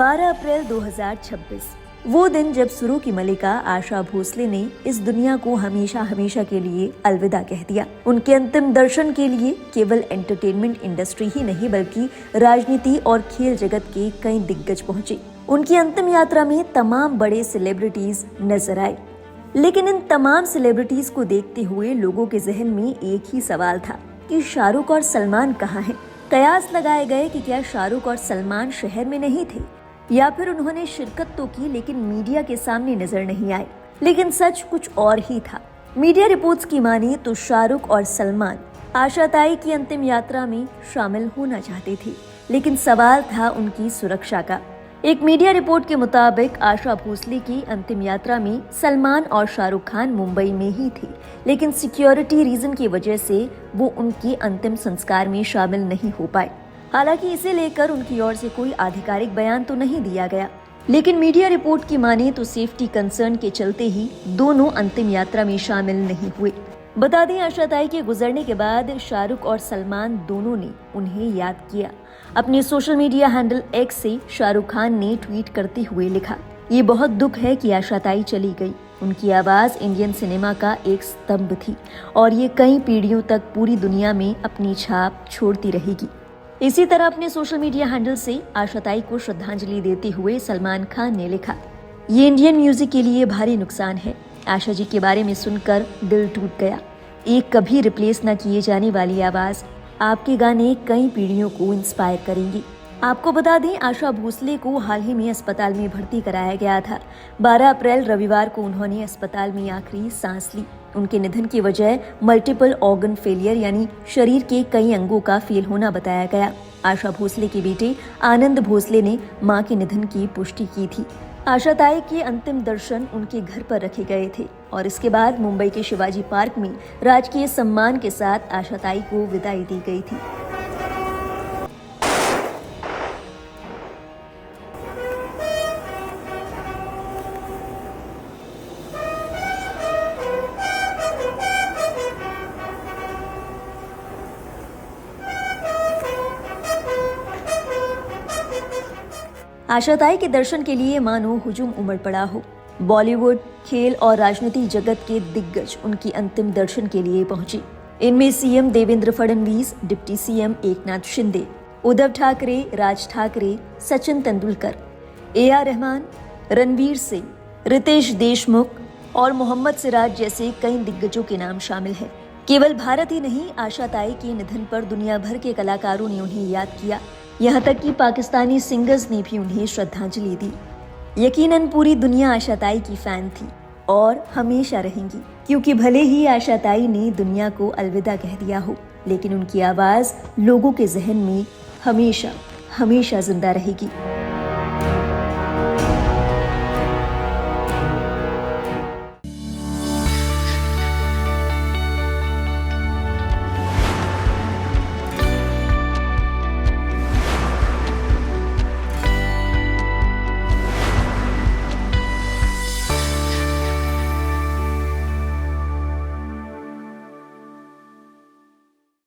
12 अप्रैल 2026 वो दिन जब सुरों की मलिका आशा भोसले ने इस दुनिया को हमेशा हमेशा के लिए अलविदा कह दिया। उनके अंतिम दर्शन के लिए केवल एंटरटेनमेंट इंडस्ट्री ही नहीं बल्कि राजनीति और खेल जगत के कई दिग्गज पहुंचे। उनकी अंतिम यात्रा में तमाम बड़े सेलिब्रिटीज नजर आए, लेकिन इन तमाम सेलिब्रिटीज को देखते हुए लोगों के जहन में एक ही सवाल था कि शाहरुख और सलमान कहाँ हैं। कयास लगाए गए कि क्या शाहरुख और सलमान शहर में नहीं थे या फिर उन्होंने शिरकत तो की लेकिन मीडिया के सामने नजर नहीं आए। लेकिन सच कुछ और ही था। मीडिया रिपोर्ट्स की माने तो शाहरुख और सलमान आशा ताई की अंतिम यात्रा में शामिल होना चाहते थे, लेकिन सवाल था उनकी सुरक्षा का। एक मीडिया रिपोर्ट के मुताबिक आशा भोसले की अंतिम यात्रा में सलमान और शाहरुख खान मुंबई में ही थे, लेकिन सिक्योरिटी रीजन की वजह से वो उनके अंतिम संस्कार में शामिल नहीं हो पाए। हालांकि इसे लेकर उनकी ओर से कोई आधिकारिक बयान तो नहीं दिया गया, लेकिन मीडिया रिपोर्ट की माने तो सेफ्टी कंसर्न के चलते ही दोनों अंतिम यात्रा में शामिल नहीं हुए। बता दें, आशा ताई के गुजरने के बाद शाहरुख और सलमान दोनों ने उन्हें याद किया। अपने सोशल मीडिया हैंडल एक्स से शाहरुख खान ने ट्वीट करते हुए लिखा, ये बहुत दुख है कि आशा ताई चली गई। उनकी आवाज इंडियन सिनेमा का एक स्तंभ थी और ये कई पीढ़ियों तक पूरी दुनिया में अपनी छाप छोड़ती रहेगी। इसी तरह अपने सोशल मीडिया हैंडल से आशा ताई को श्रद्धांजलि देते हुए सलमान खान ने लिखा, ये इंडियन म्यूजिक के लिए भारी नुकसान है। आशा जी के बारे में सुनकर दिल टूट गया। एक कभी रिप्लेस न किए जाने वाली आवाज, आपके गाने कई पीढ़ियों को इंस्पायर करेंगी। आपको बता दें, आशा भोसले को हाल ही में अस्पताल में भर्ती कराया गया था। 12 अप्रैल रविवार को उन्होंने अस्पताल में आखिरी सांस ली। उनके निधन की वजह मल्टीपल ऑर्गन फेलियर यानी शरीर के कई अंगों का फेल होना बताया गया। आशा भोसले के बेटे आनंद भोसले ने मां के निधन की पुष्टि की थी। आशा ताई के अंतिम दर्शन उनके घर पर रखे गए थे और इसके बाद मुंबई के शिवाजी पार्क में राजकीय सम्मान के साथ आशा ताई को विदाई दी गई थी। आशा ताई के दर्शन के लिए मानो हुजूम उमड़ पड़ा हो। बॉलीवुड, खेल और राजनीति जगत के दिग्गज उनकी अंतिम दर्शन के लिए पहुंचे। इनमें CM Devendra Fadnavis, deputy CM Eknath Shinde, Uddhav Thackeray, Raj Thackeray, Sachin Tendulkar, AR Rahman, Ranveer Singh, Riteish Deshmukh और मोहम्मद सिराज जैसे कई दिग्गजों के नाम शामिल हैं। केवल भारत ही नहीं, आशा ताई के निधन पर दुनिया भर के कलाकारों ने उन्हें याद किया। यहाँ तक कि पाकिस्तानी सिंगर्स ने भी उन्हें श्रद्धांजलि दी। यकीनन पूरी दुनिया आशा ताई की फैन थी और हमेशा रहेंगी, क्योंकि भले ही आशा ताई ने दुनिया को अलविदा कह दिया हो, लेकिन उनकी आवाज लोगों के जहन में हमेशा हमेशा जिंदा रहेगी।